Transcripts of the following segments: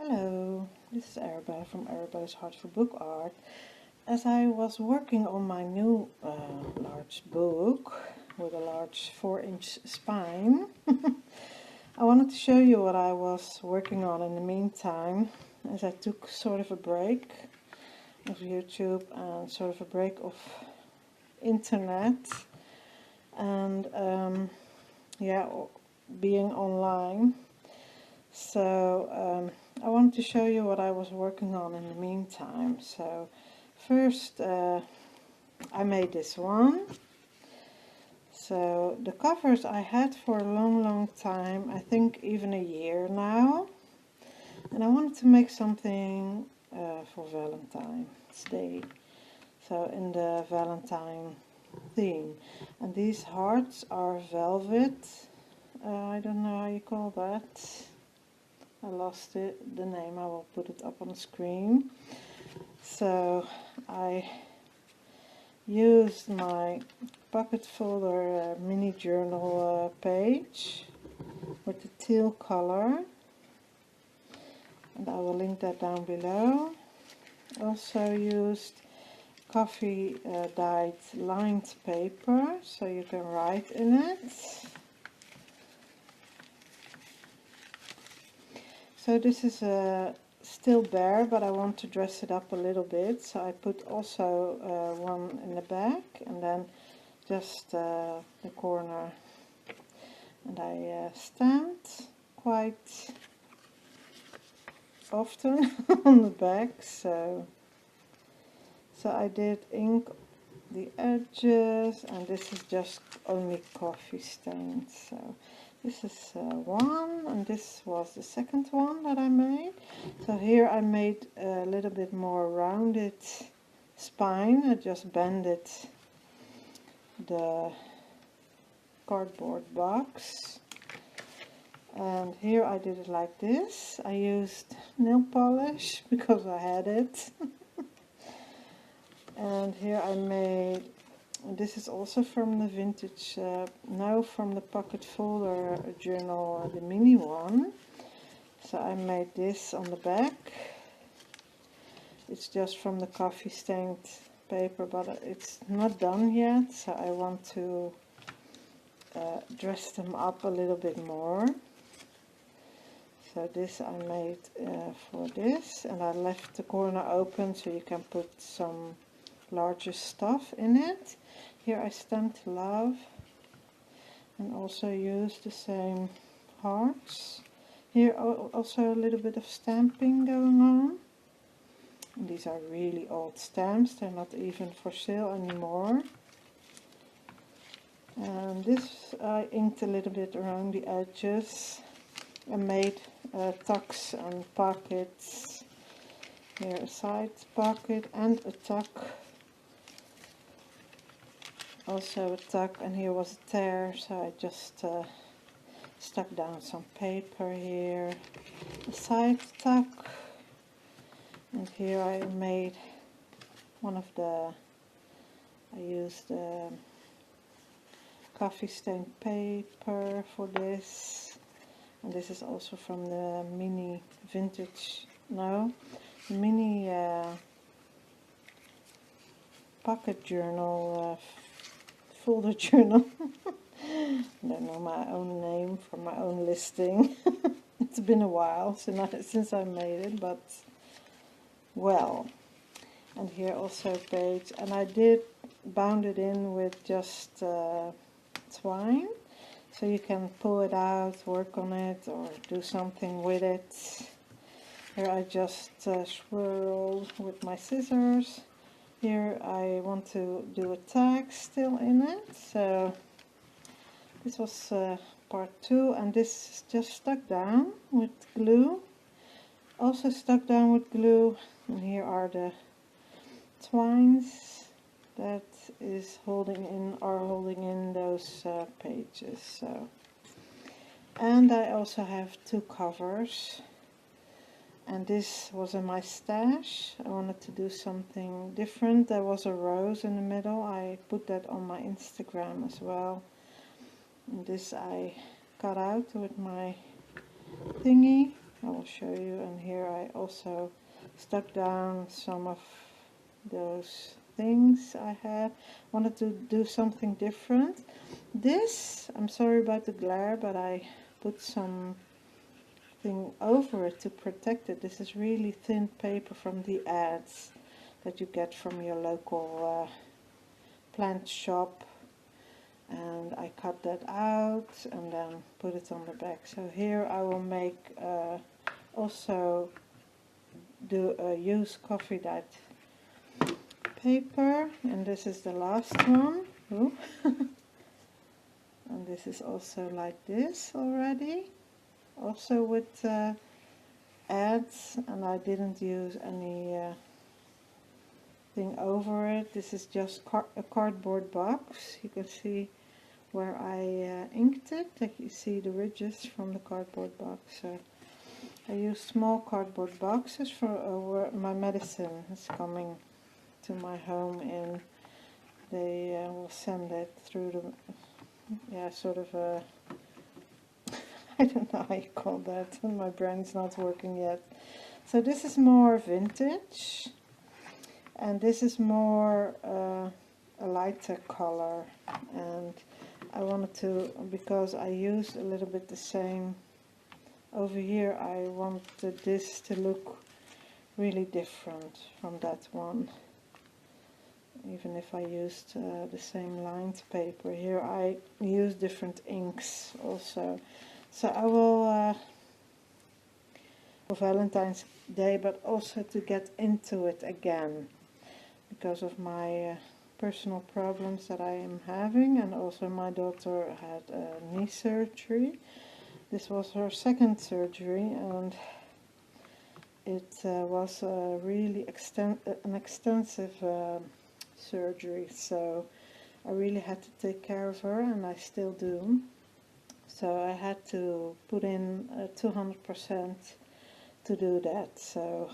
Hello, this is Arabelle from Arabella's Heart for Book Art. As I was working on my new large book with a large 4-inch spine, I wanted to show you what I was working on in the meantime, as I took sort of a break of YouTube and sort of a break of internet and being online. So I wanted to show you what I was working on in the meantime. So first I made this one. So the covers I had for a long time, I think even a year now, and I wanted to make something for Valentine's Day, so in the Valentine theme. And these hearts are velvet. I don't know how you call that. I lost the name. I will put it up on the screen. So I used my pocket folder mini journal page with the teal color, and I will link that down below. Also used coffee dyed lined paper, so you can write in it. So this is still bare, but I want to dress it up a little bit, so I put also one in the back and then just the corner, and I stamped quite often on the back, so I did ink the edges, and this is just only coffee stains. So this is one, and this was the second one that I made. So here I made a little bit more rounded spine. I just bended the cardboard box, and here I did it like this. I used nail polish because I had it. And here I made, this is also from the vintage, from the pocket folder journal, the mini one. So I made this on the back. It's just from the coffee stained paper, but it's not done yet, so I want to dress them up a little bit more. So this I made for this, and I left the corner open so you can put some larger stuff in it. Here I stamped love and also used the same hearts. Here also a little bit of stamping going on. And these are really old stamps, they're not even for sale anymore. And this I inked a little bit around the edges and made tucks and pockets. Here a side pocket and a tuck. Also a tuck, and here was a tear, so I just stuck down some paper here, a side tuck, and here I made one of the, I used coffee stained paper for this, and this is also from the mini vintage, mini pocket journal folder journal. I don't know my own name for my own listing. It's been a while since I made it, but well. And here also a page, and I did bound it in with just twine, so you can pull it out, work on it, or do something with it. Here I just swirled with my scissors. Here I want to do a tag still in it, so this was part 2, and this is just stuck down with glue, also stuck down with glue. And here are the twines that is holding in those pages. So, and I also have 2 covers. And this was in my stash. I wanted to do something different. There was a rose in the middle. I put that on my Instagram as well. And this I cut out with my thingy. I will show you. And here I also stuck down some of those things I had. Wanted to do something different. This, I'm sorry about the glare, but I put some thing over it to protect it. This is really thin paper from the ads that you get from your local plant shop, and I cut that out and then put it on the back. So here I will make also do use coffee dyed paper, and this is the last one. Ooh. And this is also like this already, also with ads, and I didn't use any thing over it. This is just a cardboard box. You can see where I inked it, like you see the ridges from the cardboard box. So I use small cardboard boxes for where my medicine is coming to my home in. They will send it through the, sort of a, I don't know how you call that, my brain's not working yet. So this is more vintage, and this is more a lighter color, and I wanted to, because I used a little bit the same over here, I wanted this to look really different from that one. Even if I used the same lined paper, here I use different inks also. So I will, for Valentine's Day, but also to get into it again, because of my personal problems that I am having, and also my daughter had knee surgery. This was her second surgery, and it was really an extensive surgery, so I really had to take care of her, and I still do. So I had to put in 200% to do that. So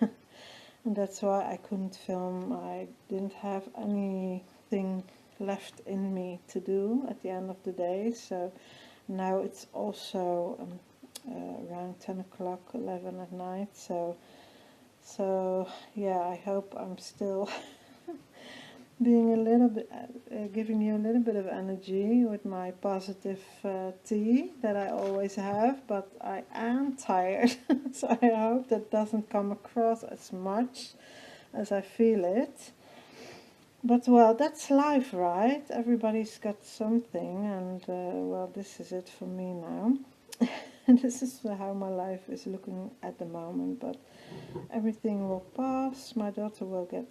and that's why I couldn't film. I didn't have anything left in me to do at the end of the day. So now it's also around 10 o'clock, 11 at night. So yeah, I hope I'm still being a little bit, giving you a little bit of energy with my positive tea that I always have, but I am tired, so I hope that doesn't come across as much as I feel it. But well, that's life, right? Everybody's got something, and well, this is it for me now. And this is how my life is looking at the moment, but everything will pass. My daughter will get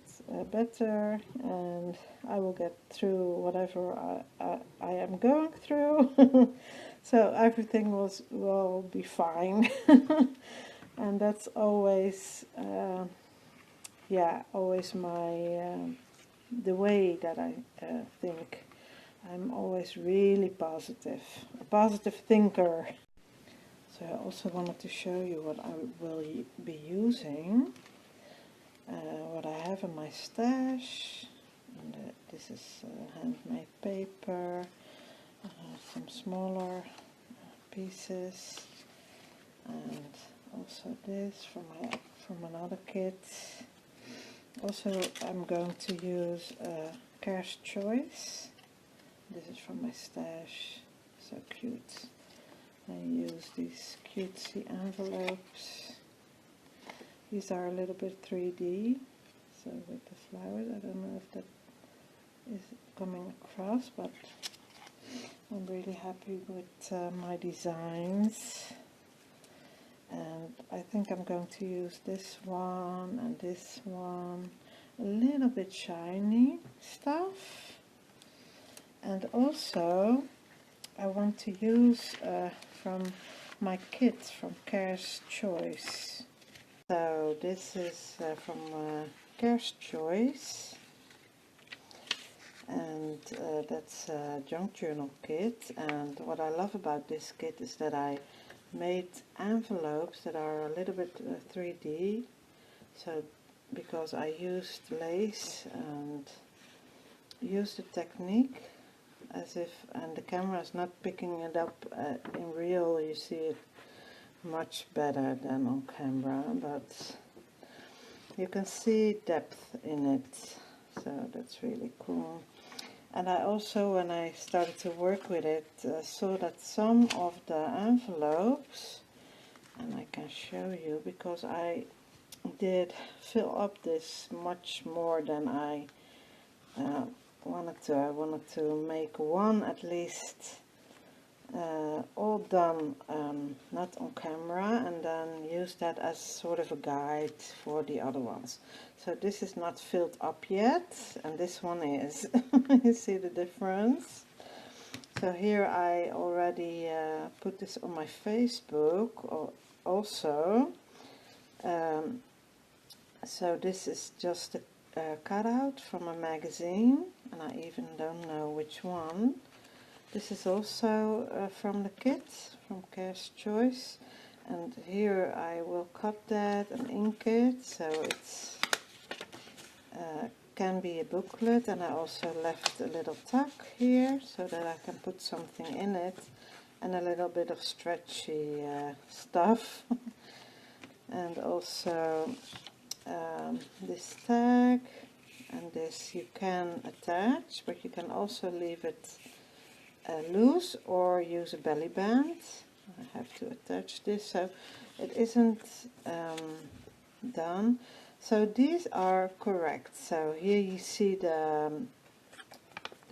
better, and I will get through whatever I am going through. So everything will be fine. And that's always, always my the way that I think. I'm always really positive, a positive thinker. So I also wanted to show you what I will be using, what I have in my stash. And, this is handmade paper, some smaller pieces, and also this from another kit. Also, I'm going to use Care's Choice. This is from my stash, so cute. I use these cutesy envelopes. These are a little bit 3D, so with the flowers. I don't know if that is coming across, but I'm really happy with my designs. And I think I'm going to use this one and this one, a little bit shiny stuff. And also I want to use from my kit from Care's Choice. So this is from Care's Choice, and that's a junk journal kit. And what I love about this kit is that I made envelopes that are a little bit 3D, so because I used lace and used the technique as if, and the camera is not picking it up in real, you see it much better than on camera, but you can see depth in it, so that's really cool. And I also, when I started to work with it, saw that some of the envelopes, and I can show you because I did fill up this much more than I wanted to. I wanted to make one at least all done, not on camera, and then use that as sort of a guide for the other ones. So this is not filled up yet, and this one is. You see the difference? So here I already put this on my Facebook also. So this is just a cutout from a magazine, and I even don't know which one. This is also from the kit, from Care's Choice, and here I will cut that and ink it, so it's can be a booklet, and I also left a little tuck here so that I can put something in it, and a little bit of stretchy stuff. And also this tag, and this you can attach, but you can also leave it loose or use a belly band. I have to attach this, so it isn't done. So these are correct. So here you see the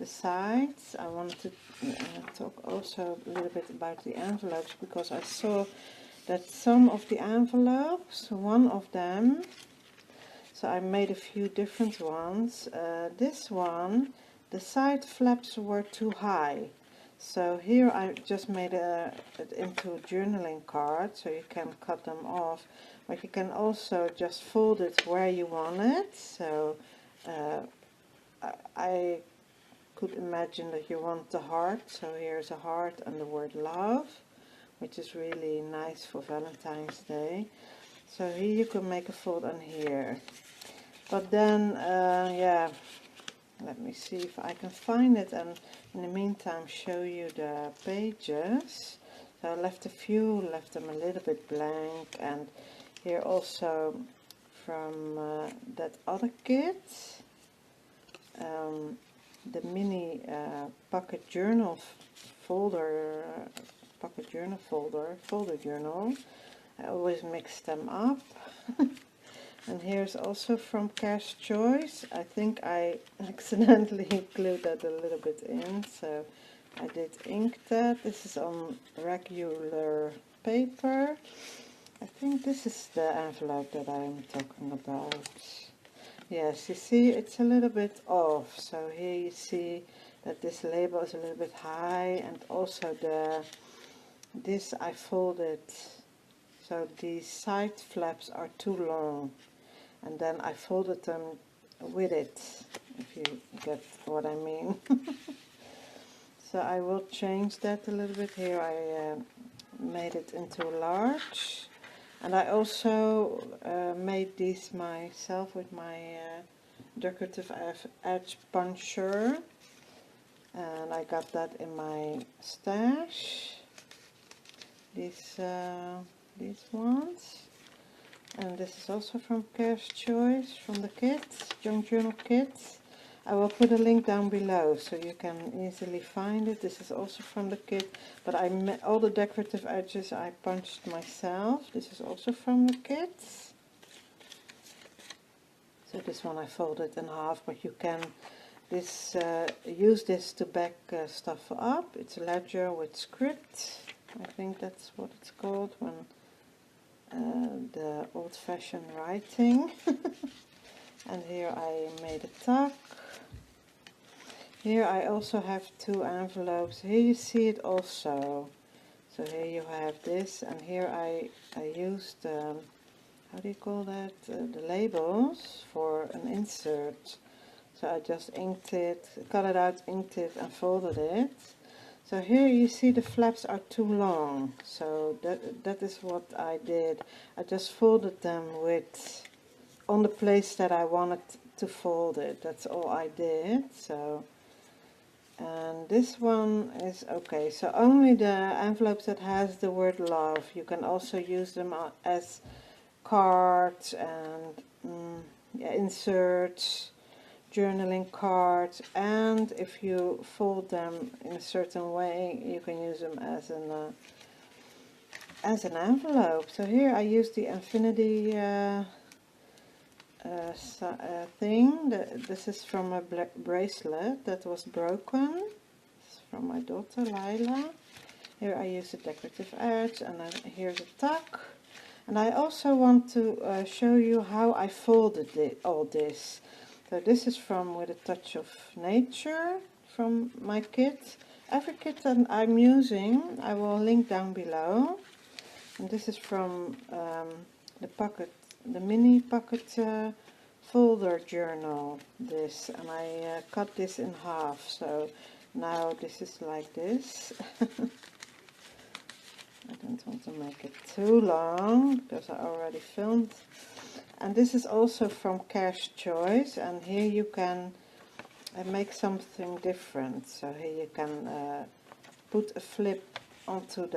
sides. I wanted to talk also a little bit about the envelopes, because I saw that some of the envelopes, one of them, so I made a few different ones. This one, the side flaps were too high. So here I just made it into a journaling card, so you can cut them off, but you can also just fold it where you want it. So I could imagine that you want the heart, so here's a heart and the word love, which is really nice for Valentine's Day. So here you can make a fold on here. But then, yeah, let me see if I can find it, and in the meantime show you the pages. So I left a few, left them a little bit blank, and here also from that other kit, the mini pocket journal folder, folder journal. I always mix them up. And here's also from Care's Choice. I think I accidentally glued that a little bit in, so I did ink that. This is on regular paper. I think this is the envelope that I'm talking about. Yes, you see it's a little bit off. So here you see that this label is a little bit high, and also this I folded, so these side flaps are too long. And then I folded them with it, if you get what I mean. So I will change that a little bit. Here I made it into large. And I also made these myself with my decorative edge puncher. And I got that in my stash. These ones. And this is also from Care's Choice, from the kit, Junk Journal kit. I will put a link down below so you can easily find it. This is also from the kit, but all the decorative edges I punched myself. This is also from the kit. So this one I folded in half, but you can use this to back stuff up. It's a ledger with script. I think that's what it's called when the old-fashioned writing. And here I made a tuck. Here I also have two envelopes. Here you see it also. So here you have this, and here I used how do you call that? The labels for an insert. So I just inked it, cut it out, inked it, and folded it. So here you see the flaps are too long, so that is what I did. I just folded them on the place that I wanted to fold it. That's all I did. So And this one is okay, so only the envelopes that has the word love. You can also use them as cards and yeah, inserts, journaling cards, and if you fold them in a certain way, you can use them as an envelope. So here I use the infinity thing. This is from a bracelet that was broken. It's from my daughter Lila. Here I use a decorative edge, and then here's a tuck. And I also want to show you how I folded all this. So this is from With a Touch of Nature from my kit. Every kit that I'm using I will link down below. And this is from the mini pocket folder journal. This, and I cut this in half. So now this is like this. I don't want to make it too long because I already filmed. And this is also from Care's Choice, and here you can make something different. So here you can put a flip onto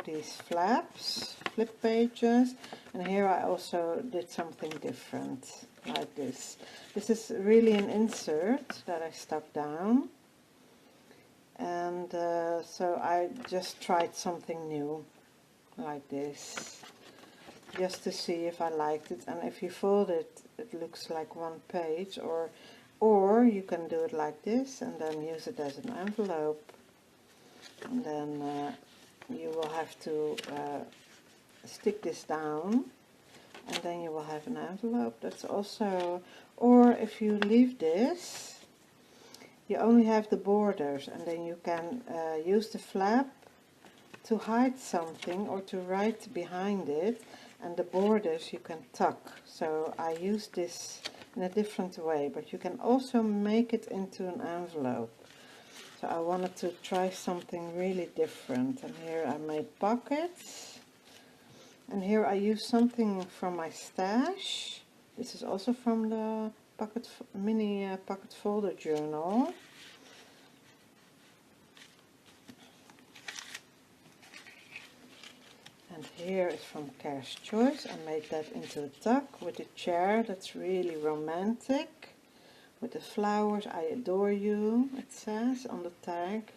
these flaps, flip pages, and here I also did something different like this. This is really an insert that I stuck down. And so I just tried something new like this, just to see if I liked it. And if you fold it, it looks like one page, or you can do it like this and then use it as an envelope. And then you will have to stick this down, and then you will have an envelope. That's also, or if you leave this, you only have the borders, and then you can use the flap to hide something or to write behind it, and the borders you can tuck. So I use this in a different way, but you can also make it into an envelope. So I wanted to try something really different, and here I made pockets, and here I use something from my stash. This is also from the mini pocket folder journal. And here is from Care's Choice. I made that into a tuck with a chair that's really romantic, with the flowers. I adore you, it says on the tag,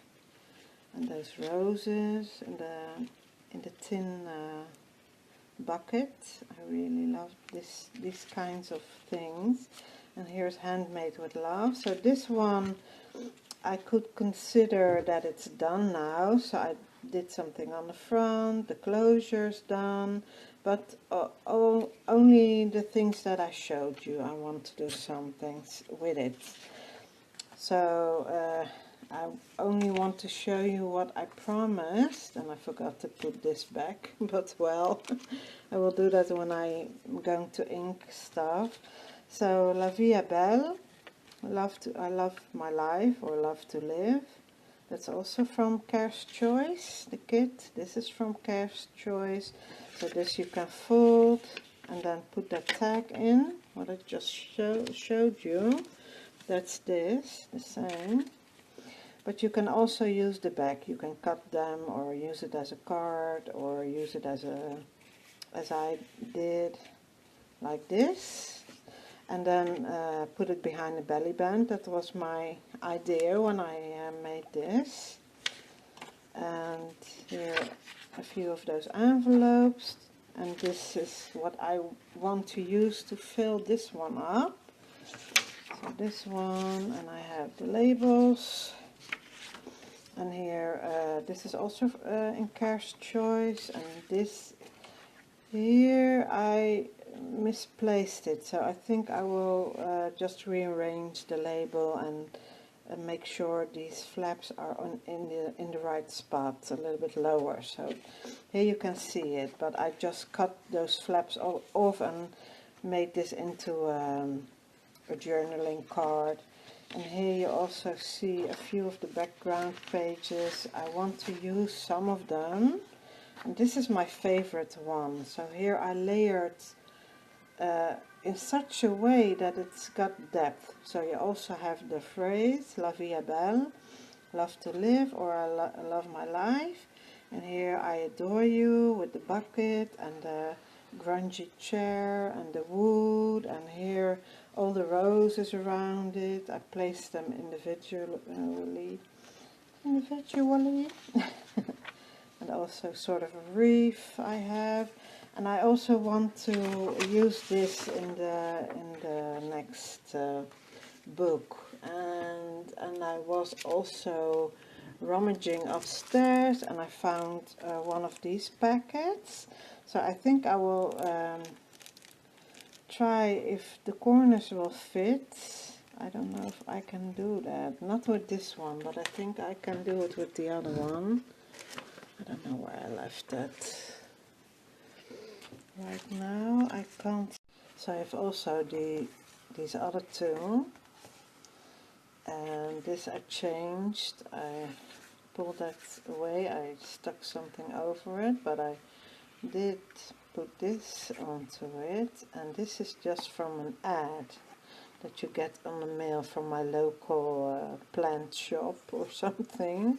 and those roses in the tin bucket. I really love these kinds of things. And here's Handmade with Love. So this one I could consider that it's done now. So I did something on the front, the closure's done, but only the things that I showed you. I want to do some things with it. So I only want to show you what I promised, and I forgot to put this back, but well, I will do that when I'm going to ink stuff. So La Vie est Belle, I love my life, or love to live. That's also from Care's Choice, the kit. This is from Care's Choice. So this you can fold and then put that tag in, what I just showed you. That's this, the same. But you can also use the back. You can cut them or use it as a card or use it as I did, like this. And then put it behind the belly band. That was my idea when I made this. And here a few of those envelopes. And this is what I want to use to fill this one up. So this one, and I have the labels. And here, this is also in Care's Choice. And this here, I misplaced it, so I think I will just rearrange the label and make sure these flaps are in the right spot, a little bit lower. So here you can see it, but I just cut those flaps all off and made this into a journaling card. And here you also see a few of the background pages. I want to use some of them, and this is my favorite one. So here I layered in such a way that it's got depth. So you also have the phrase La vie est belle, love to live, or I love my life. And here I adore you with the bucket and the grungy chair and the wood, and here all the roses around it. I placed them individually. And also sort of a wreath I have. And I also want to use this in the next book. And I was also rummaging upstairs, and I found one of these packets. So I think I will try if the corners will fit. I don't know if I can do that. Not with this one, but I think I can do it with the other one. I don't know where I left it. Right now I can't. So I have also these other two. And this I changed. I pulled that away. I stuck something over it, but I did put this onto it. And this is just from an ad that you get on the mail from my local plant shop or something.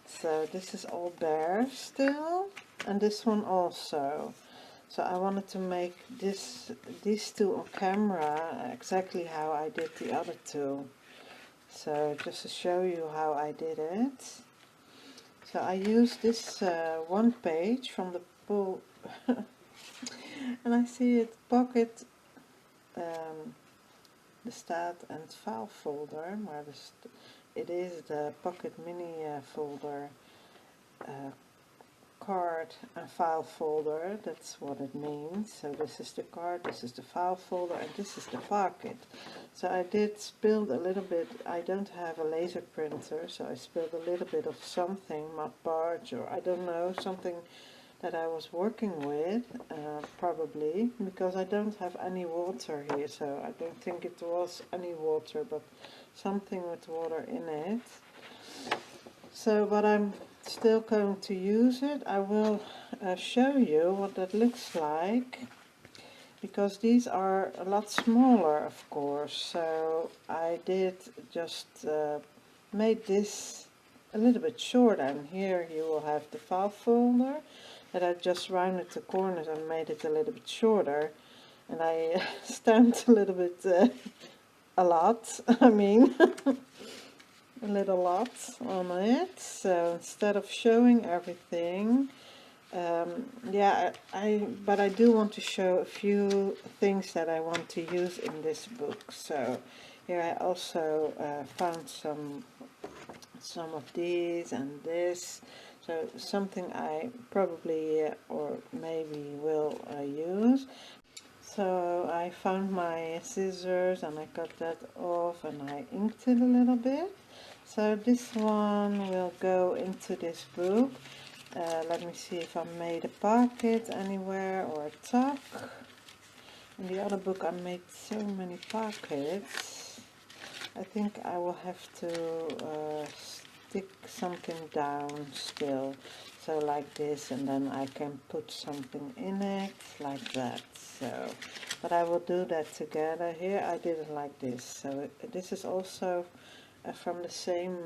So this is all bare still, and this one also. So I wanted to make these two on camera exactly how I did the other two. So just to show you how I did it. So I used this one page from the pool, and I see it pocket, the stat and file folder, where it is the pocket mini folder, card and file folder. That's what it means. So this is the card, this is the file folder, and this is the pocket. So I did spill a little bit. I don't have a laser printer, so I spilled a little bit of something, my barge, or I don't know, something that I was working with, probably, because I don't have any water here, so I don't think it was any water, but something with water in it. So, but I'm still going to use it. I will show you what that looks like, because these are a lot smaller, of course. So I did just made this a little bit shorter, and here you will have the file folder that I just rounded the corners and made it a little bit shorter, and I stamped a little bit a lot, I mean a little lot on it. So instead of showing everything, yeah, but I do want to show a few things that I want to use in this book. So here I also found some of these and this, so something I probably or maybe will use. So I found my scissors and I cut that off and I inked it a little bit. So this one will go into this book. Let me see if I made a pocket anywhere or a tuck. In the other book I made so many pockets. I think I will have to stick something down still. So like this, and then I can put something in it like that. So, but I will do that together. Here I did it like this. So this is also from the same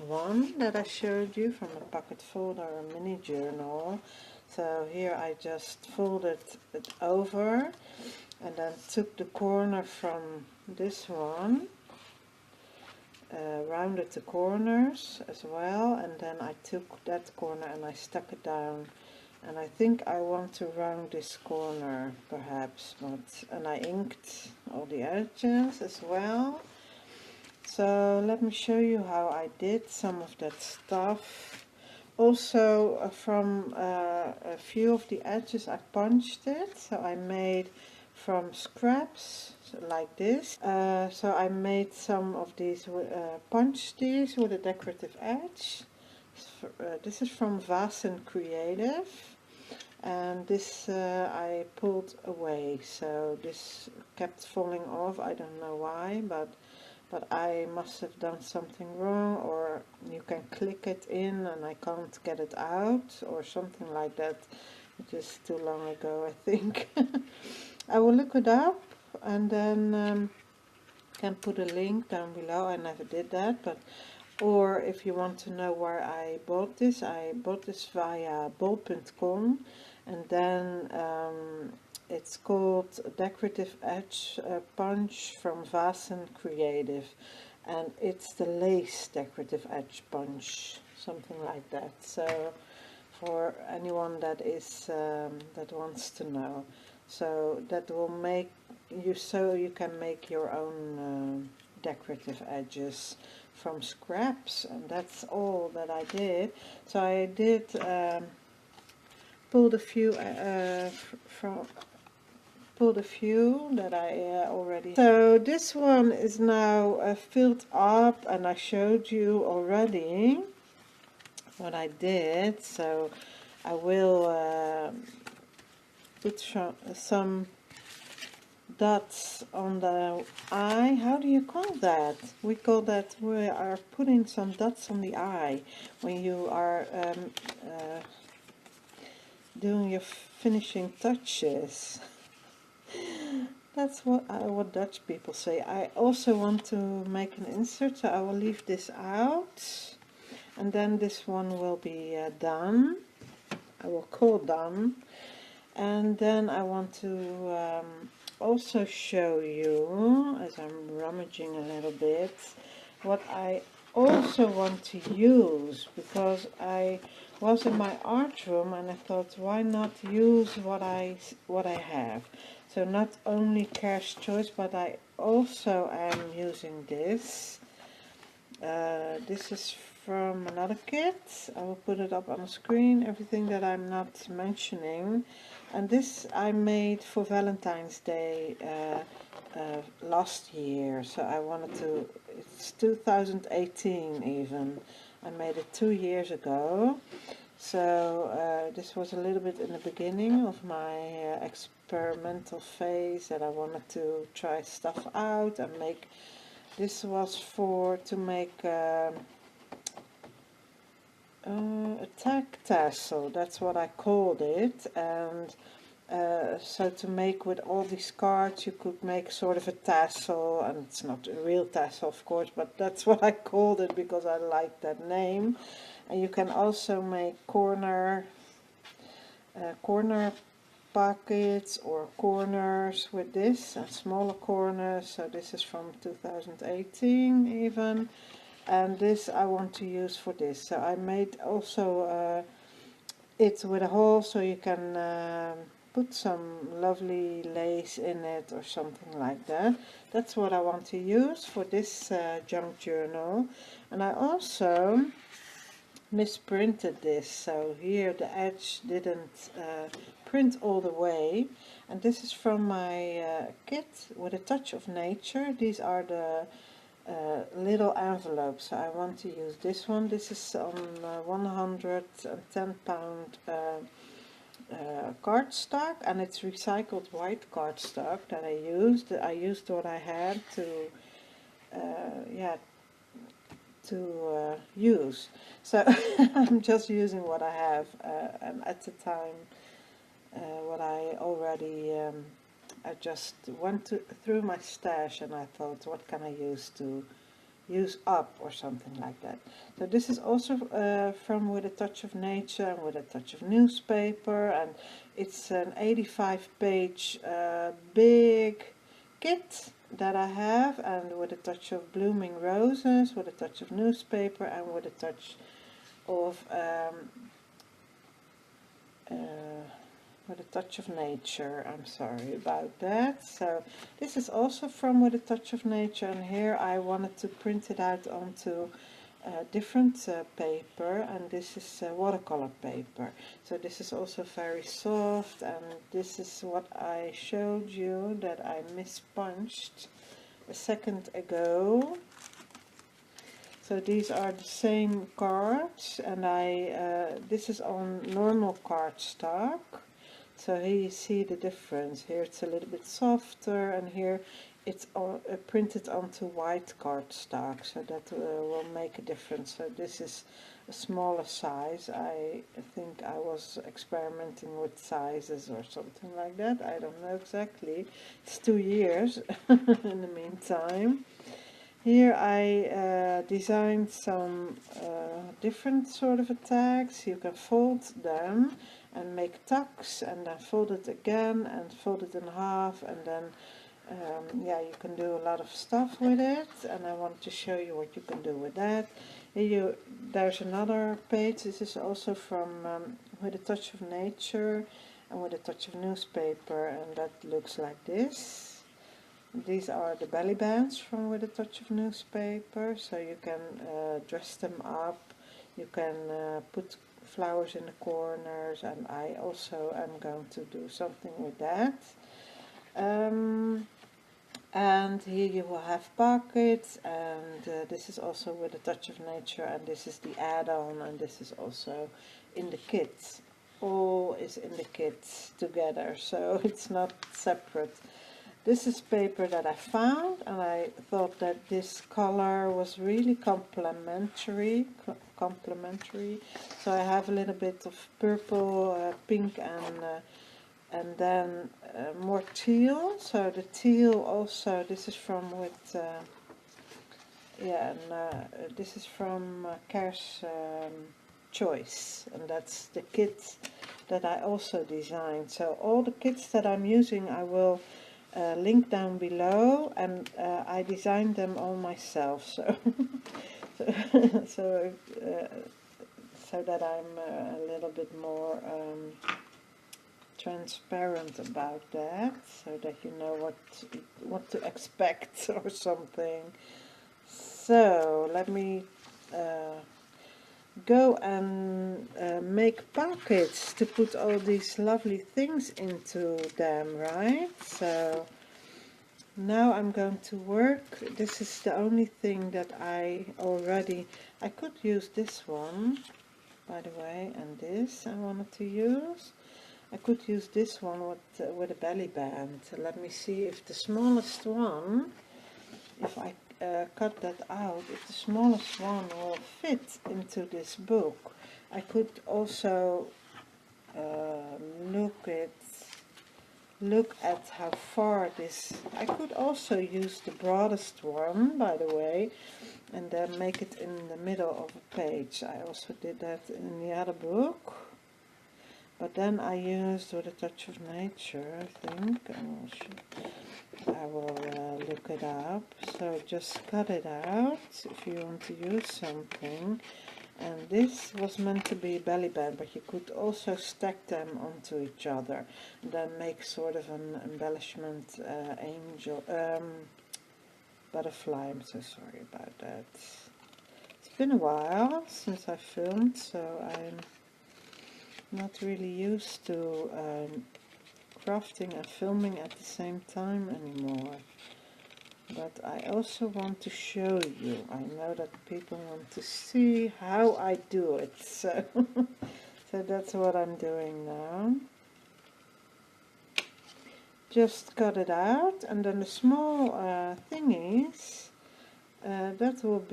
one that I showed you, from the pocket folder mini journal. So here I just folded it over and then took the corner from this one, rounded the corners as well, and then I took that corner and I stuck it down, and I think I want to round this corner perhaps, and I inked all the edges as well. So let me show you how I did some of that stuff. Also from a few of the edges I punched it, so I made from scraps like this. So I made some of these, punched these with a decorative edge. This is from Vasen Creative, and this I pulled away, so this kept falling off. I don't know why, but I must have done something wrong, or you can click it in and I can't get it out, or something like that. It is too long ago, I think. I will look it up and then can put a link down below. I never did that, but or if you want to know where I bought this via bol.com, and then it's called Decorative Edge Punch from Vasen Creative, and it's the lace decorative edge punch, something like that. So for anyone that is that wants to know, so that will make you, so you can make your own decorative edges from scraps. And that's all that I did. So I did pulled a few pulled a few that I already. So this one is now filled up, and I showed you already what I did. So I will put some dots on the eye. How do you call that? We call that, we are putting some dots on the eye when you are doing your finishing touches. That's what Dutch people say. I also want to make an insert, so I will leave this out, and then this one will be done. I will call done, and then I want to also show you, as I'm rummaging a little bit, what I also want to use, because I was in my art room and I thought, why not use what I have. So not only Care's Choice, but I also am using this. This is from another kit. I will put it up on the screen, everything that I'm not mentioning. And this I made for Valentine's Day last year. So I wanted to, it's 2018 even. I made it 2 years ago. So this was a little bit in the beginning of my experimental phase, that I wanted to try stuff out and make. This was to make a tag tassel, that's what I called it. And so to make with all these cards, you could make sort of a tassel, and it's not a real tassel of course, but that's what I called it because I like that name. And you can also make corner pockets or corners with this, and smaller corners. So this is from 2018 even, and this I want to use for this. So I made also it with a hole, so you can put some lovely lace in it or something like that. That's what I want to use for this junk journal. And I also misprinted this, so here the edge didn't print all the way, and this is from my kit With a Touch of Nature. These are the little envelopes, so I want to use this one. This is on 110 pound cardstock, and it's recycled white cardstock that I used. I used what I had to use. So I'm just using what I have, and at the time what I already I just went through my stash, and I thought, what can I use up or something like that. So this is also from With a Touch of Nature and With a Touch of Newspaper, and it's an 85 page big kit that I have, and With a Touch of Blooming Roses, With a Touch of Newspaper, and With a Touch of With a Touch of Nature. I'm sorry about that. So this is also from With a Touch of Nature, and here I wanted to print it out onto different paper, and this is watercolor paper. So this is also very soft, and this is what I showed you that I mispunched a second ago. So these are the same cards, and this is on normal cardstock. So here you see the difference. Here it's a little bit softer, and here it's printed onto white cardstock, so that will make a difference. So this is a smaller size. I think I was experimenting with sizes or something like that. I don't know exactly. It's 2 years in the meantime. Here I designed some different sort of tags. You can fold them and make tucks, and then fold it again and fold it in half, and then yeah, you can do a lot of stuff with it, and I want to show you what you can do with that. Here there's another page. This is also from With a Touch of Nature and With a Touch of Newspaper, and that looks like this. These are the belly bands from With a Touch of Newspaper, so you can dress them up, you can put flowers in the corners, and I also am going to do something with that. And here you will have pockets, and this is also With a Touch of Nature, and this is the add-on, and this is also in the kit. All is in the kit together, so it's not separate. This is paper that I found, and I thought that this color was really complementary. So I have a little bit of purple, pink, and then more teal. So the teal also, this is from this is from Care's Choice, and that's the kit that I also designed. So all the kits that I'm using I will link down below, and I designed them all myself, so so that I'm a little bit more transparent about that, so that you know what to expect or something. So let me go and make pockets to put all these lovely things into them, right? So now I'm going to work. This is the only thing that I could use this one, by the way, and this I wanted to use. I could use this one with a belly band. Let me see if the smallest one, if I cut that out, if the smallest one will fit into this book. I could also look at how far this, I could also use the broadest one, by the way, and then make it in the middle of a page. I also did that in the other book. But then I used With a Touch of Nature, I think. I will look it up. So just cut it out if you want to use something. And this was meant to be a belly band, but you could also stack them onto each other. And then make sort of an embellishment angel, butterfly. I'm so sorry about that. It's been a while since I filmed, so I'm not really used to crafting and filming at the same time anymore, but I also want to show you. I know that people want to see how I do it, so so that's what I'm doing now. Just cut it out, and then the small thingies that will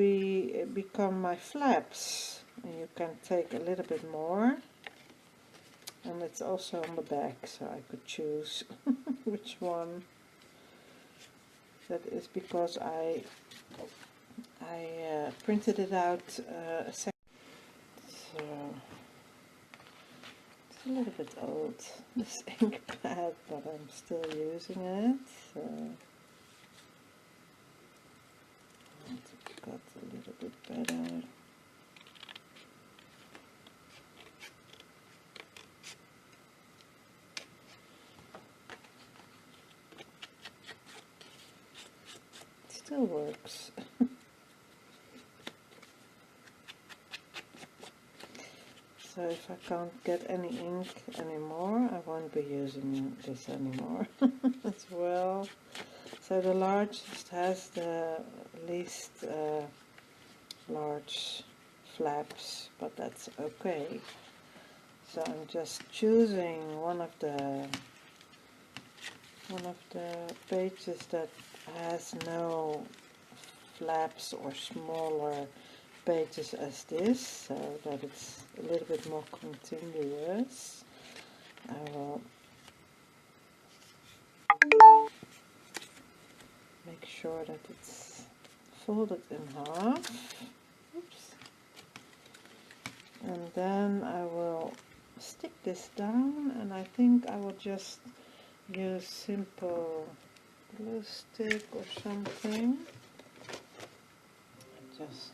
become my flaps, and you can take a little bit more. And it's also on the back, so I could choose which one. That is because I printed it out a second. So it's a little bit old, this ink pad, but I'm still using it. So I want to cut a little bit better. Still works. So if I can't get any ink anymore, I won't be using this anymore as well. So the largest has the least large flaps, but that's okay. So I'm just choosing one of the pages that has no flaps or smaller pages as this, so that it's a little bit more continuous. I will make sure that it's folded in half. Oops. And then I will stick this down, and I think I will just use simple glue stick or something. It just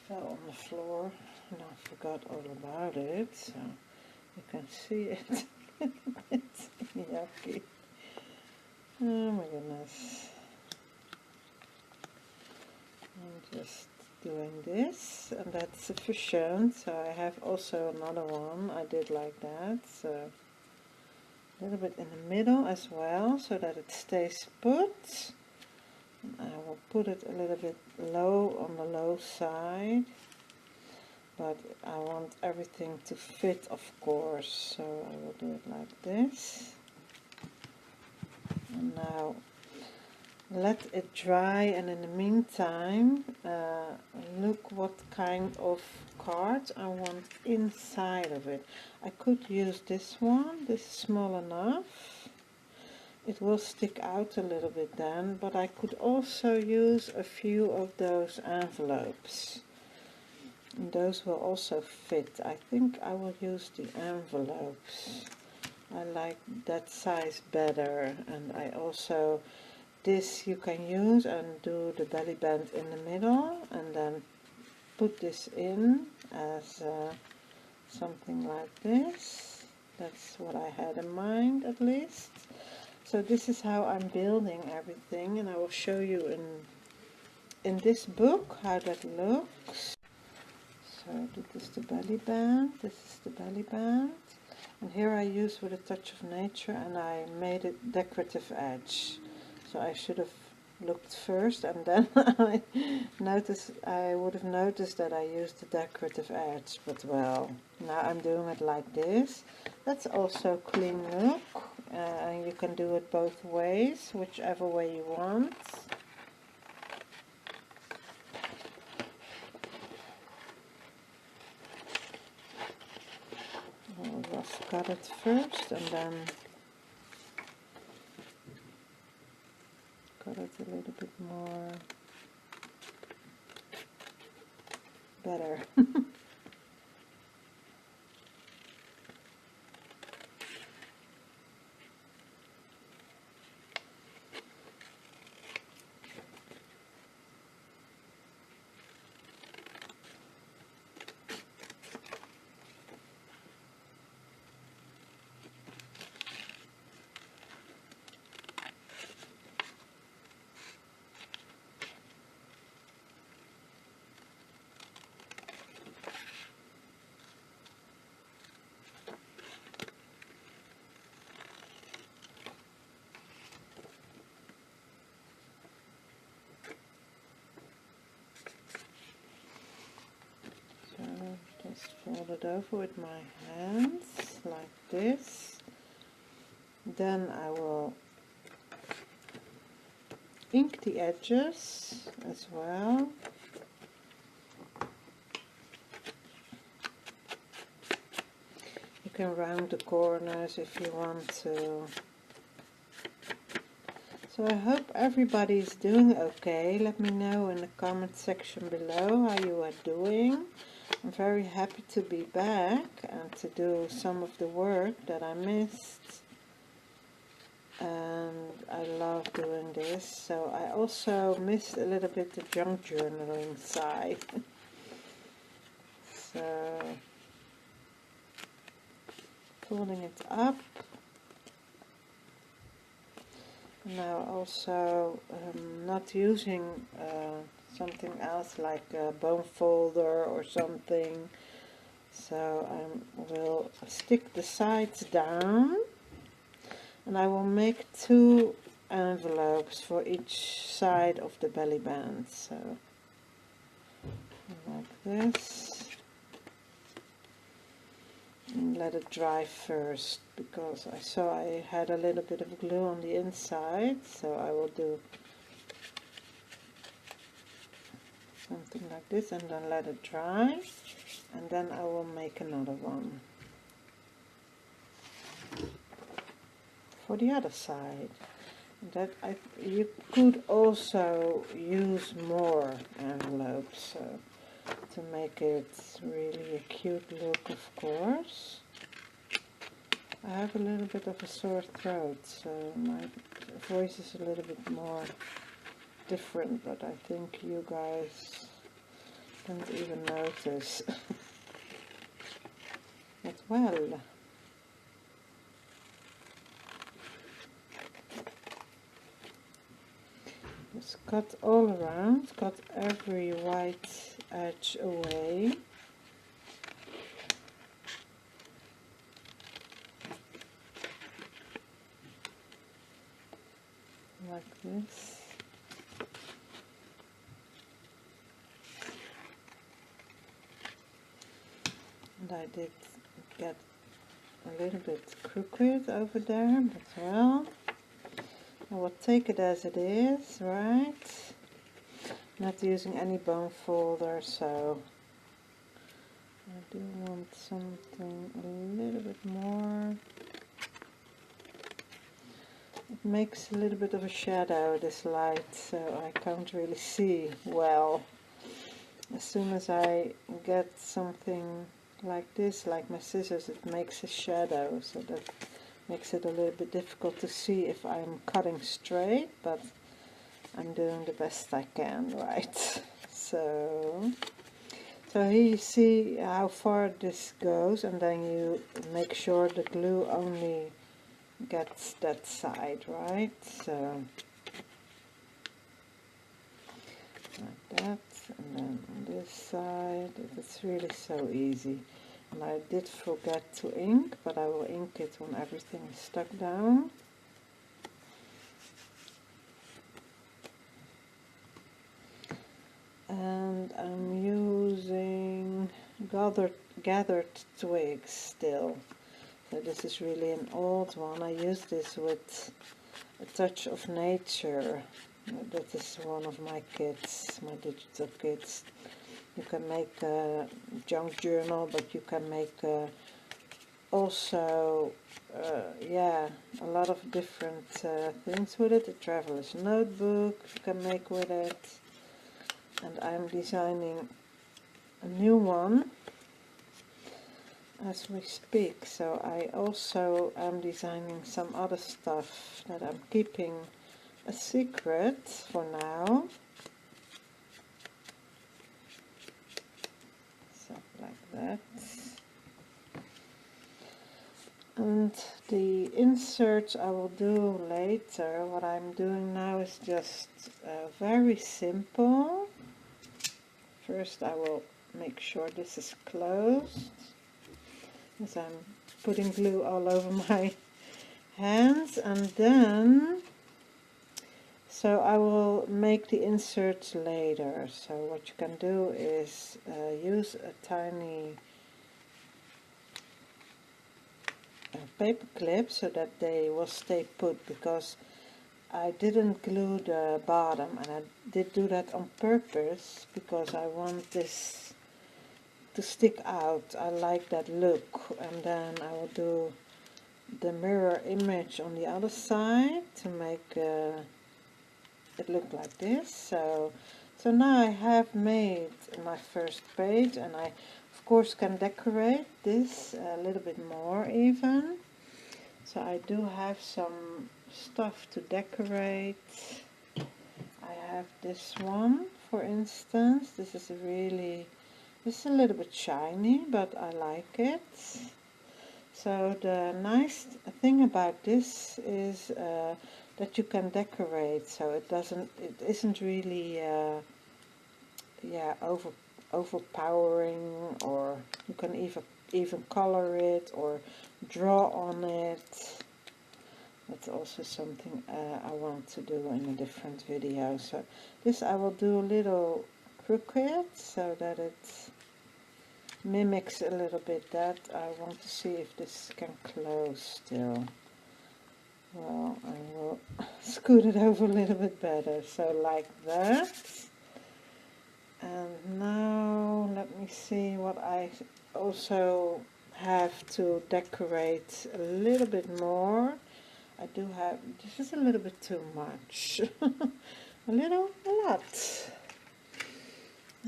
fell on the floor and I forgot all about it, so you can see it. It's yucky. Oh my goodness. I'm just doing this, and that's sufficient. So I have also another one I did like that, so a little bit in the middle as well, so that it stays put. And I will put it a little bit low, on the low side, but I want everything to fit, of course, so I will do it like this. And now let it dry, and in the meantime look what kind of cards I want inside of it. I could use this one. This is small enough. It will stick out a little bit then, but I could also use a few of those envelopes, and those will also fit. I think I will use the envelopes. I like that size better, and I also, this you can use and do the belly band in the middle, and then put this in as something like this. That's what I had in mind, at least. So this is how I'm building everything, and I will show you in this book how that looks. So this is the belly band, this is the belly band, and here I use With a Touch of Nature, and I made it decorative edge. So I should have looked first, and then I would have noticed that I used the decorative edge, but well, now I'm doing it like this. That's also clean look, and you can do it both ways, whichever way you want. I'll just cut it first, and then cut it a little bit more better. Just fold it over with my hands like this. Then I will ink the edges as well. You can round the corners if you want to. So I hope everybody's doing okay. Let me know in the comment section below how you are doing. I'm very happy to be back and to do some of the work that I missed. And I love doing this. So I also missed a little bit the junk journaling side. So folding it up. Now also not using something else like a bone folder or something, so I will stick the sides down, and I will make 2 envelopes for each side of the belly band, so like this. And let it dry first, because I saw I had a little bit of glue on the inside, so I will do something like this and then let it dry, and then I will make another one for the other side. That you could also use more envelopes to make it really a cute look, of course. I have a little bit of a sore throat, so my voice is a little bit more different, but I think you guys don't even notice. But well, just cut all around, cut every white edge away. Like this. And I did get a little bit crooked over there, but well, I will take it as it is, right? Not using any bone folder, so I do want something a little bit more. It makes a little bit of a shadow, this light, so I can't really see well. As soon as I get something like this, like my scissors, it makes a shadow, so that makes it a little bit difficult to see if I'm cutting straight, but I'm doing the best I can, right? So here you see how far this goes, and then you make sure the glue only gets that side, right? So like that, and then on this side, it's really so easy. And I did forget to ink, but I will ink it when everything is stuck down. And I'm using gathered twigs still. So this is really an old one. I use this with A Touch of Nature. That is one of my kits, my digital kits. You can make a junk journal, but you can make also yeah, a lot of different things with it. A traveler's notebook you can make with it. And I'm designing a new one as we speak, so I also am designing some other stuff that I'm keeping a secret for now. So like that. And the inserts I will do later. What I'm doing now is just very simple. First I will make sure this is closed, as I'm putting glue all over my hands, and then so I will make the inserts later. So what you can do is use a tiny paper clip so that they will stay put, because I didn't glue the bottom, and I did do that on purpose because I want this to stick out. I like that look. And then I will do the mirror image on the other side to make it look like this. So now I have made my first page, and I of course can decorate this a little bit more even. So I do have some stuff to decorate. I have this one, for instance. This is a little bit shiny, but I like it. So the nice thing about this is that you can decorate, so it isn't really yeah, overpowering, or you can even color it or draw on it. That's also something I want to do in a different video. So this I will do a little crooked so that it mimics a little bit that. I want to see if this can close still. Well, I will scoot it over a little bit better, so like that. And now let me see what I also have to decorate a little bit more. I do have, this is a little bit too much. a lot.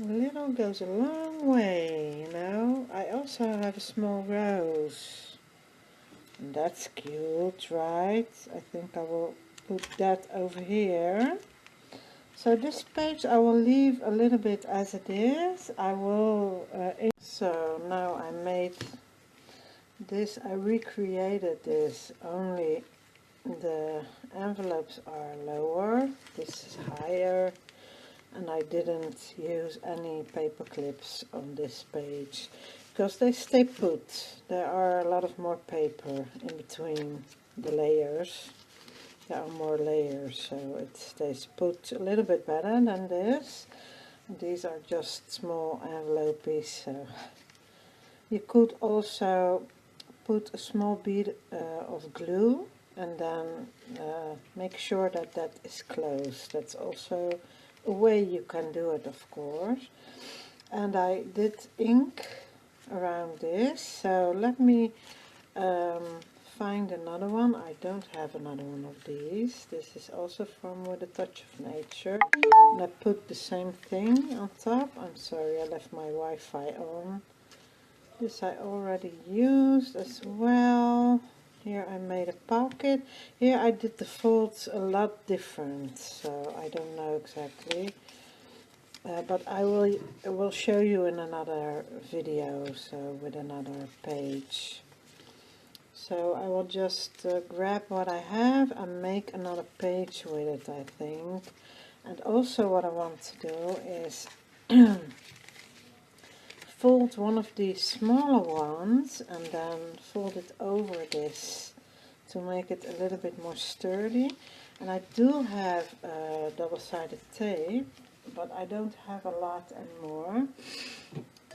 A little goes a long way, you know. I also have a small rose. And that's cute, right? I think I will put that over here. So this page I will leave a little bit as it is. I will, so now I made this, I recreated this, only the envelopes are lower, this is higher, and I didn't use any paper clips on this page because they stay put. There are a lot of more paper in between the layers. There are more layers, so it stays put a little bit better than this. These are just small envelopes, so you could also put a small bead of glue and then make sure that that is closed. That's also a way you can do it, of course. And I did ink around this, so let me find another one. I don't have another one of these. This is also from With a Touch of Nature, and I put the same thing on top. I'm sorry, I left my Wi-Fi on. This I already used as well. Here I made a pocket. Here I did the folds a lot different, so I don't know exactly. But I will show you in another video, so with another page. So I will just grab what I have and make another page with it, I think. And also what I want to do is fold one of these smaller ones and then fold it over this to make it a little bit more sturdy. And I do have double-sided tape, but I don't have a lot anymore.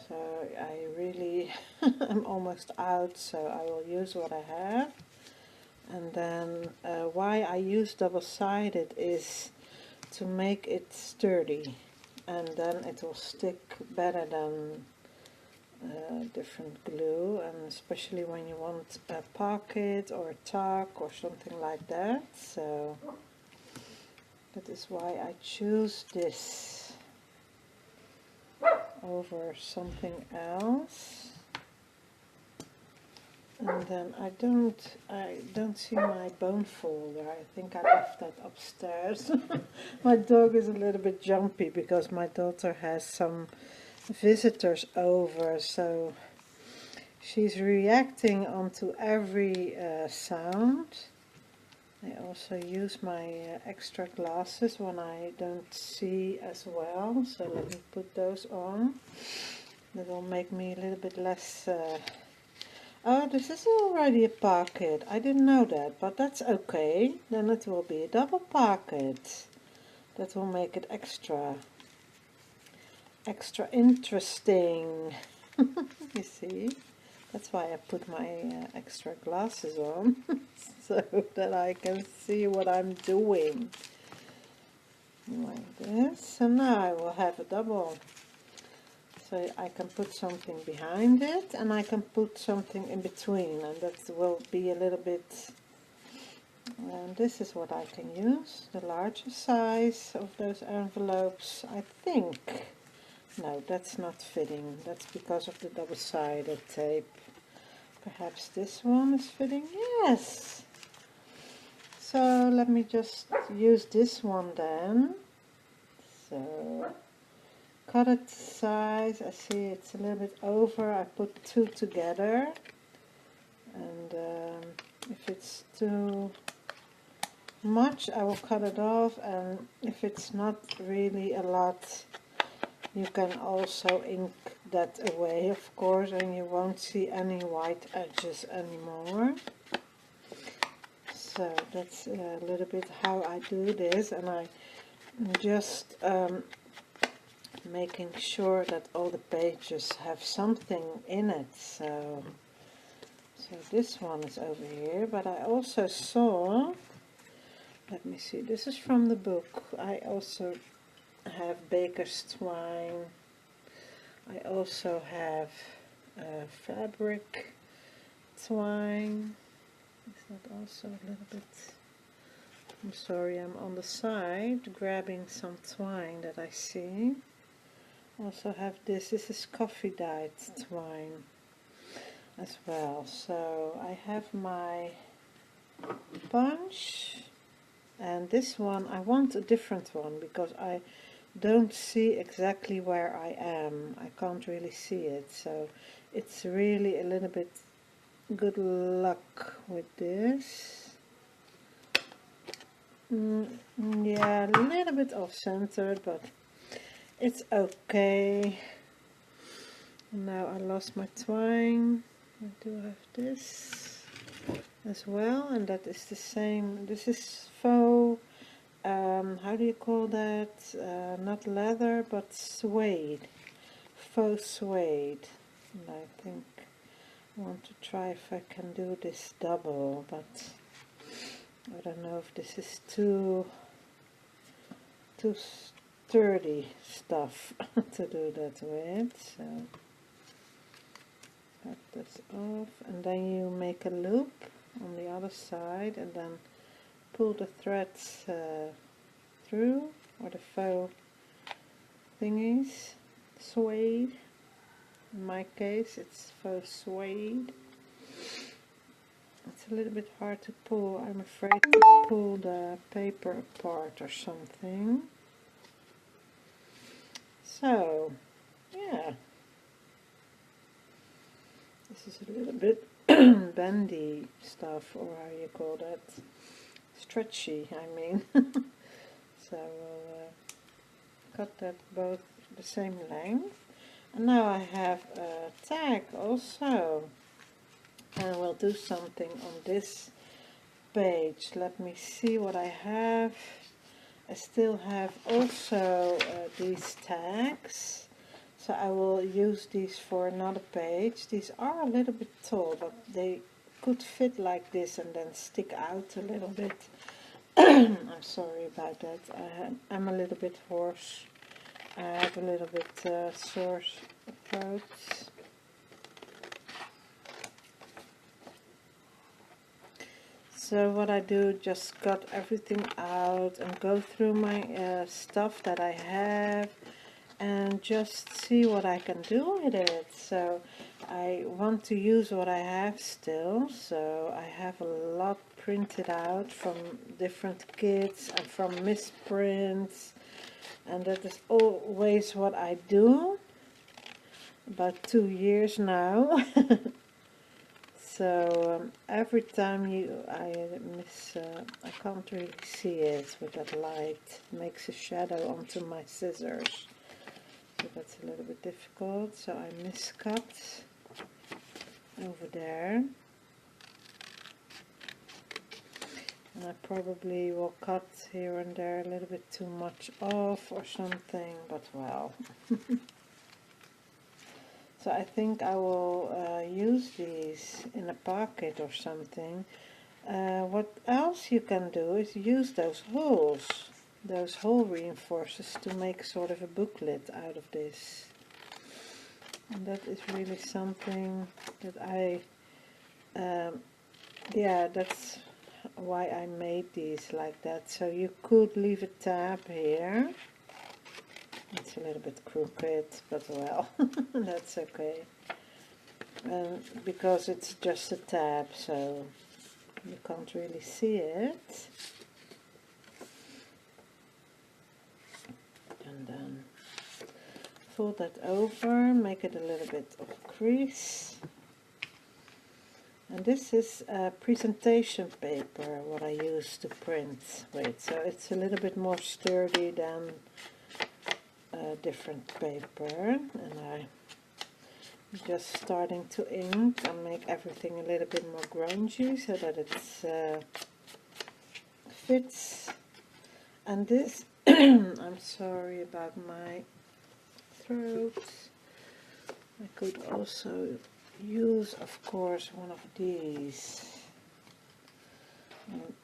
So I really am almost out, so I will use what I have. And then why I use double-sided is to make it sturdy, and then it will stick better than different glue, and especially when you want a pocket or a tuck or something like that. So that is why I choose this over something else. And then I don't see my bone folder. I think I left that upstairs. My dog is a little bit jumpy because my daughter has some visitors over, so she's reacting onto every sound. I also use my extra glasses when I don't see as well, so let me put those on. That will make me a little bit less oh, this is already a pocket. I didn't know that, but that's okay. Then it will be a double pocket. That will make it extra interesting. You see, that's why I put my extra glasses on, so that I can see what I'm doing. Like this. So now I will have a double. So I can put something behind it, and I can put something in between, and that will be a little bit, and this is what I can use, the larger size of those envelopes, I think. No, that's not fitting, that's because of the double-sided tape. Perhaps this one is fitting, yes! So let me just use this one then. So cut it size, I see it's a little bit over, I put two together, and if it's too much I will cut it off, and if it's not really a lot you can also ink that away, of course, and you won't see any white edges anymore. So that's a little bit how I do this, and I just making sure that all the pages have something in it. So this one is over here, but I also saw, let me see, this is from the book. I also have baker's twine. I also have fabric twine. Is that also a little bit, I'm sorry, I'm on the side grabbing some twine that I see. Also have this is coffee dyed twine as well. So I have my bunch, and this one I want a different one because I don't see exactly where I am. I can't really see it, so it's really a little bit good luck with this. Yeah, a little bit off-centered, but it's okay. Now I lost my twine. I do have this as well, and that is the same. This is faux, how do you call that? Not leather, but suede. Faux suede. And I think I want to try if I can do this double, but I don't know if this is too sturdy stuff to do that with. So cut this off, and then you make a loop on the other side and then pull the threads through, or the faux thingies, suede. In my case it's faux suede. It's a little bit hard to pull. I'm afraid to pull the paper apart or something. So yeah, this is a little bit bendy stuff, or how you call that, stretchy I mean. So we'll cut that both the same length, and now I have a tag also, and we'll do something on this page. Let me see what I have. I still have also these tags, so I will use these for another page. These are a little bit tall, but they could fit like this and then stick out a little bit. I'm sorry about that. I'm a little bit hoarse. I have a little bit sore throat. So what I do, just cut everything out and go through my stuff that I have and just see what I can do with it. So I want to use what I have still, so I have a lot printed out from different kits and from misprints, and that is always what I do, about 2 years now. So every time I can't really see it with that light. It makes a shadow onto my scissors, so that's a little bit difficult. So I miscut over there, and I probably will cut here and there a little bit too much off or something, but well. So I think I will use these in a pocket or something. What else you can do is use those holes, those hole reinforcers, to make sort of a booklet out of this. And that is really something that I, yeah, that's why I made these like that. So you could leave a tab here. It's a little bit crooked, but well, that's okay. Because it's just a tab, so you can't really see it. And then fold that over, make it a little bit of a crease. And this is presentation paper, what I use to print with. So it's a little bit more sturdy than different paper, and I'm just starting to ink and make everything a little bit more grungy so that it fits. And this I'm sorry about my fruit. I could also use, of course, one of these.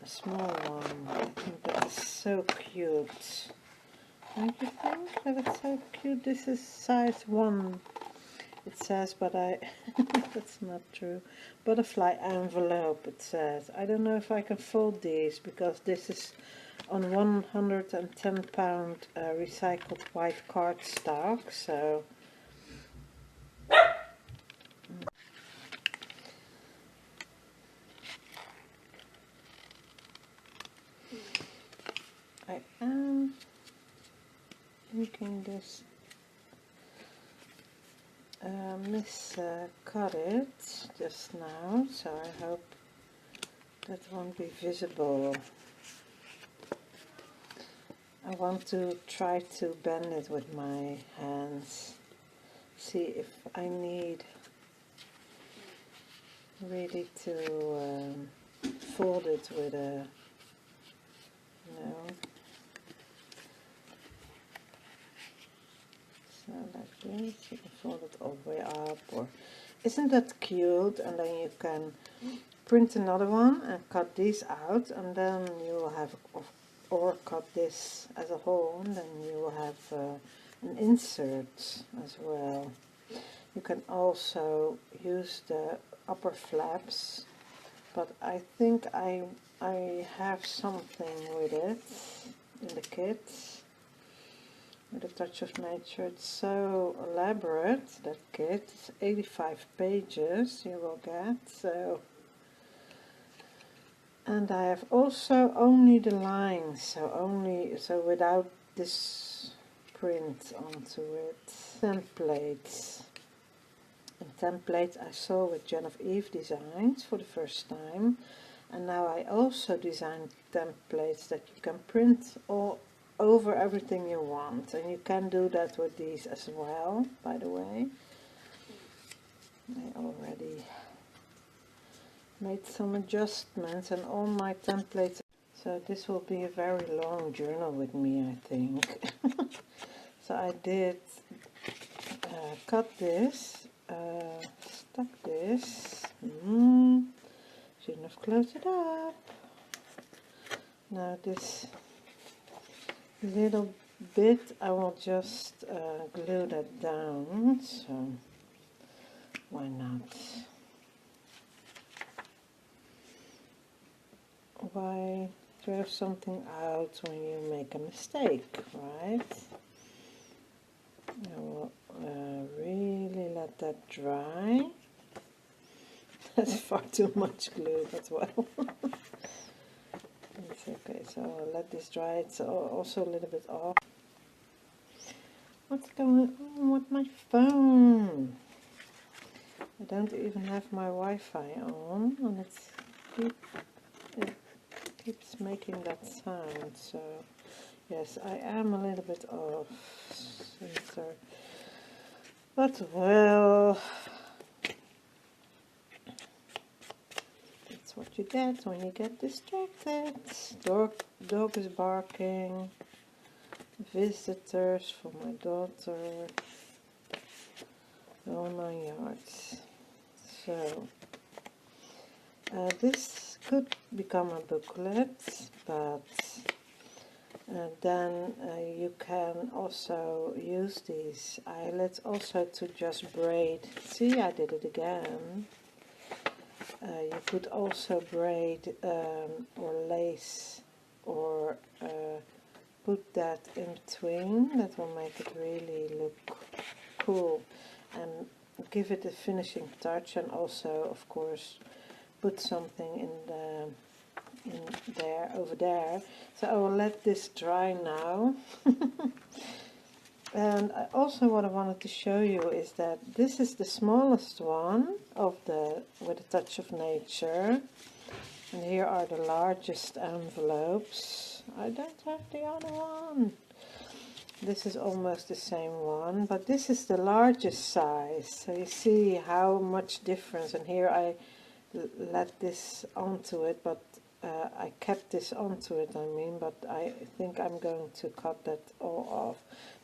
A small one. I think that is so cute. Don't you think that it's so cute? This is size 1. It says, but that's not true. Butterfly envelope, it says. I don't know if I can fold these, because this is on 110 pound recycled white cardstock, so I am thinking this cut it just now, so I hope that won't be visible. I want to try to bend it with my hands, see if I need really to fold it with a, so like this, you can fold it all the way up, or isn't that cute? And then you can print another one and cut these out, and then you will have, or cut this as a whole, and then you will have an insert as well. You can also use the upper flaps, but I think I have something with it in the kit. With a touch of nature. It's so elaborate, that kit. It's 85 pages you will get, so. And I have also only the lines, so without this print onto it. Templates. And templates I saw with Genevieve Designs for the first time, and now I also designed templates that you can print all over everything you want, and you can do that with these as well, by the way. I already made some adjustments, and all my templates, so this will be a very long journal with me, I think. So I did cut this, stuck this, shouldn't have closed it up. Now this little bit I will just glue that down, so why not? Why throw something out when you make a mistake, right? I will really let that dry. That's far too much glue, but well. It's okay, so I'll let this dry. It's also a little bit off. What's going on with my phone? I don't even have my Wi-Fi on, and it keeps making that sound, so yes, I am a little bit off center. But well, that's what you get when you get distracted. Dog is barking. Visitors for my daughter. All 9 yards. So this could become a booklet, but then you can also use these eyelets also to just braid. See, I did it again. You could also braid or lace or put that in between. That will make it really look cool and give it a finishing touch, and also of course put something in there, over there. So I will let this dry now. And also what I wanted to show you is that this is the smallest one of the With a Touch of Nature, and here are the largest envelopes. I don't have the other one. This is almost the same one, but this is the largest size, so you see how much difference. And here I let this onto it, but I kept this onto it, I mean, but I think I'm going to cut that all off.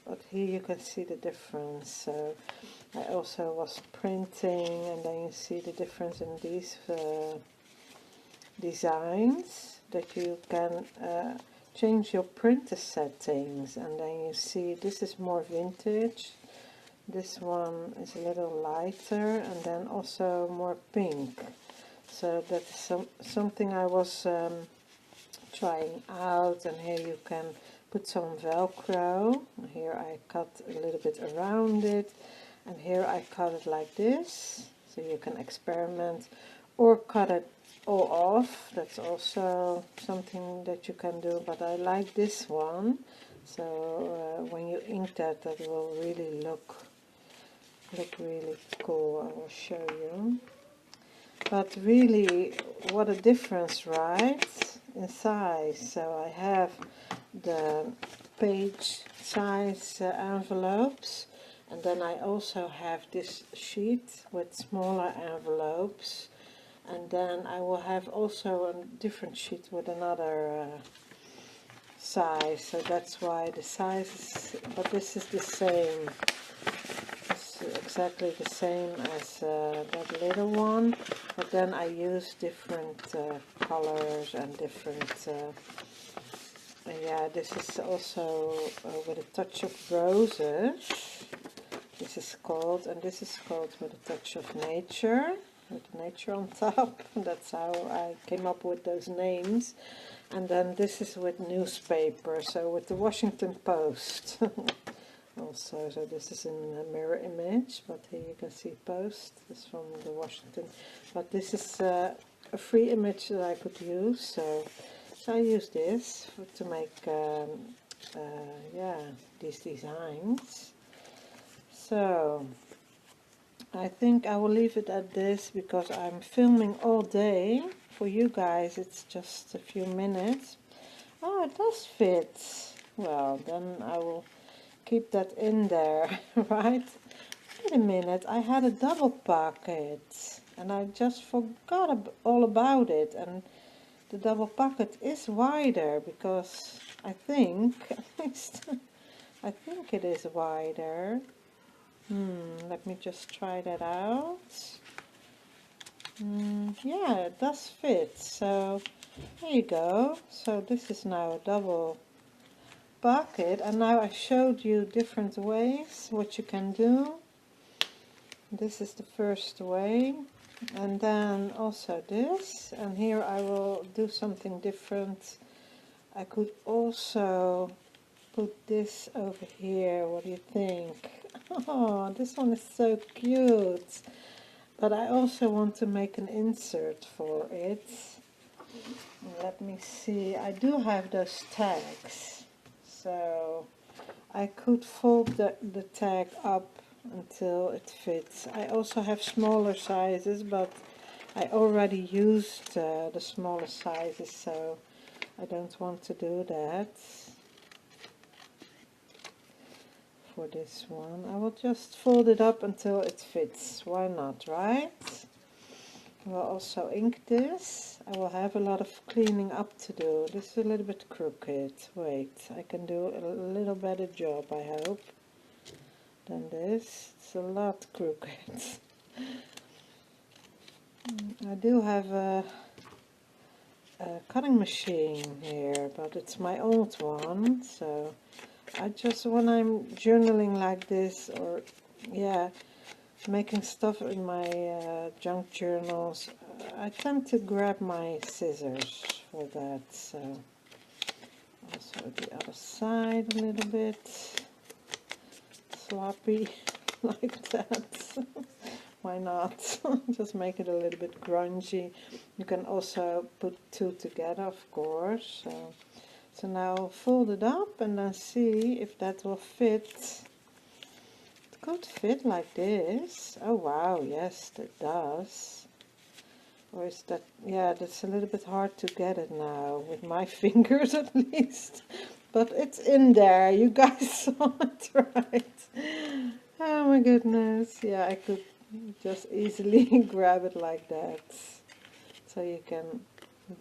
but here you can see the difference. So I also was printing, and then you see the difference in these designs, that you can change your printer settings, and then you see this is more vintage, this one is a little lighter, and then also more pink. So that's something I was trying out. And here you can put some Velcro. Here I cut a little bit around it, and here I cut it like this, so you can experiment, or cut it all off. That's also something that you can do, but I like this one. So when you ink that, that will really look really cool. I will show you. But really, what a difference, right, in size. So I have the page size envelopes, and then I also have this sheet with smaller envelopes, and then I will have also a different sheet with another size. So that's why the size is, but this is the same. Exactly the same as that little one, but then I use different colors and different yeah, this is also with a touch of roses, this is called, and this is called with a touch of nature, with nature on top. That's how I came up with those names. And then this is with newspaper, so with the Washington Post. Also, so this is in a mirror image, but here you can see Post. This is from the Washington, but this is a free image that I could use. So I use this to make yeah, these designs. So I think I will leave it at this, because I'm filming all day. For you guys, it's just a few minutes. Oh, it does fit. Well, then I will keep that in there, right? Wait a minute, I had a double pocket and I just forgot all about it, and the double pocket is wider, because I think, at least, I think it is wider. Let me just try that out. Yeah, it does fit, so there you go. So this is now a double pocket, and now I showed you different ways what you can do. This is the first way, and then also this, and here I will do something different. I could also put this over here. What do you think? Oh, this one is so cute, but I also want to make an insert for it. Let me see, I do have those tags. So I could fold the tag up until it fits. I also have smaller sizes, but I already used the smaller sizes, so I don't want to do that for this one. I will just fold it up until it fits. Why not, right? I will also ink this. I will have a lot of cleaning up to do. This is a little bit crooked. Wait, I can do a little better job, I hope, than this. It's a lot crooked. I do have a cutting machine here, but it's my old one. So I just, when I'm journaling like this, or yeah, making stuff in my junk journals, I tend to grab my scissors for that. So also the other side a little bit sloppy like that. Why not? Just make it a little bit grungy. You can also put two together, of course. So now I'll fold it up and then see if that will fit. Could fit like this. Oh wow, yes, that does. Or is that, yeah, that's a little bit hard to get it now with my fingers at least, but it's in there. You guys saw it, right? Oh my goodness. Yeah, I could just easily grab it like that. So you can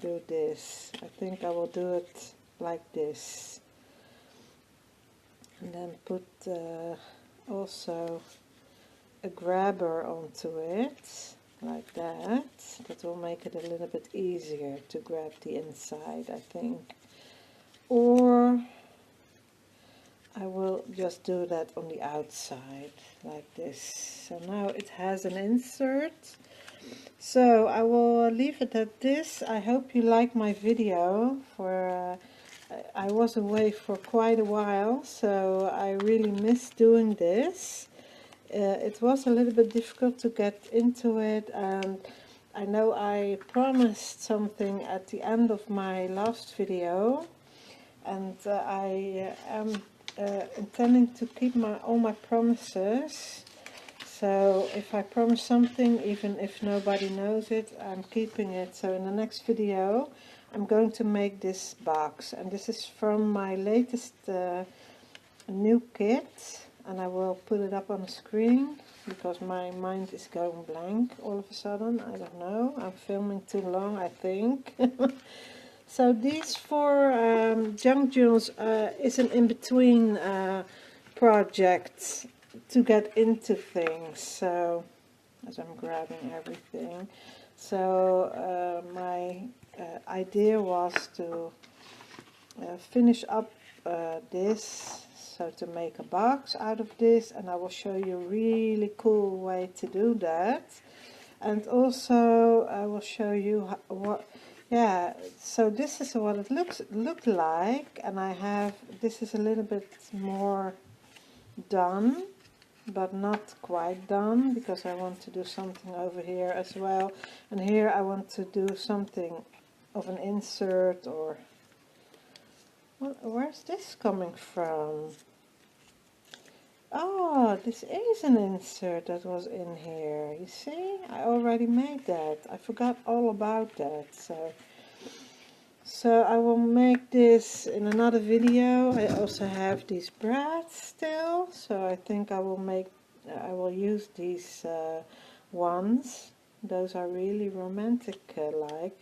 do this. I think I will do it like this. and then put also a grabber onto it, like that. That will make it a little bit easier to grab the inside, I think. Or I will just do that on the outside, like this. So now it has an insert. So I will leave it at this. I hope you like my video. I was away for quite a while, so I really miss doing this. It was a little bit difficult to get into it, and I know I promised something at the end of my last video, and I am intending to keep all my promises. So if I promise something, even if nobody knows it, I'm keeping it. So in the next video I'm going to make this box, and this is from my latest new kit, and I will put it up on the screen because my mind is going blank all of a sudden. I don't know, I'm filming too long, I think. So these 4 junk journals is an in-between project to get into things. So as I'm grabbing everything, so my idea was to finish up this, so to make a box out of this, and I will show you a really cool way to do that. And also I will show you so this is what it looked like, and I have, this is a little bit more done, but not quite done, because I want to do something over here as well, and here I want to do something of an insert, or where's this coming from? Oh, this is an insert that was in here. You see, I already made that. I forgot all about that. So I will make this in another video. I also have these brads still, so I think I will use these ones. Those are really romantic like.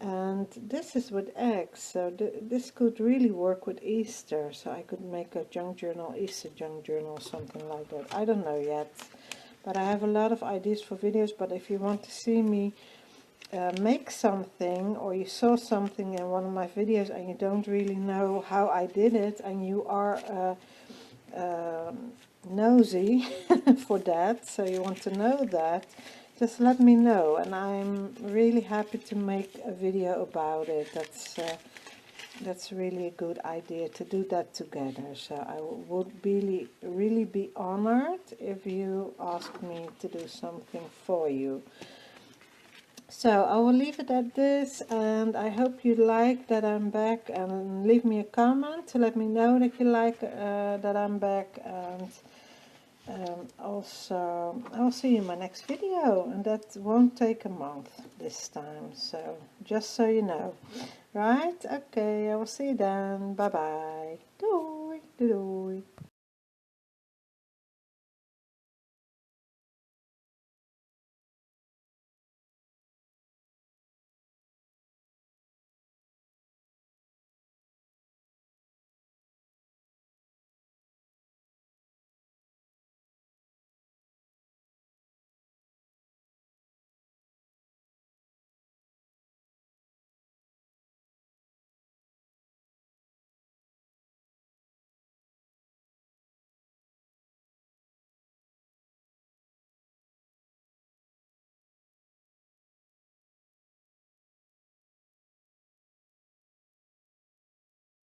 And this is with eggs, so this could really work with Easter, so I could make a junk journal, Easter junk journal, something like that. I don't know yet, but I have a lot of ideas for videos. But if you want to see me make something, or you saw something in one of my videos and you don't really know how I did it, and you are nosy for that, so you want to know that, just let me know, and I'm really happy to make a video about it. That's really a good idea to do that together. So I would really be honored if you ask me to do something for you. So I will leave it at this, and I hope you like that I'm back, and leave me a comment to let me know that you like that I'm back. And also I will see you in my next video, and that won't take a month this time, so just so you know. Right? Okay, I will see you then. Bye bye. Doei, doei.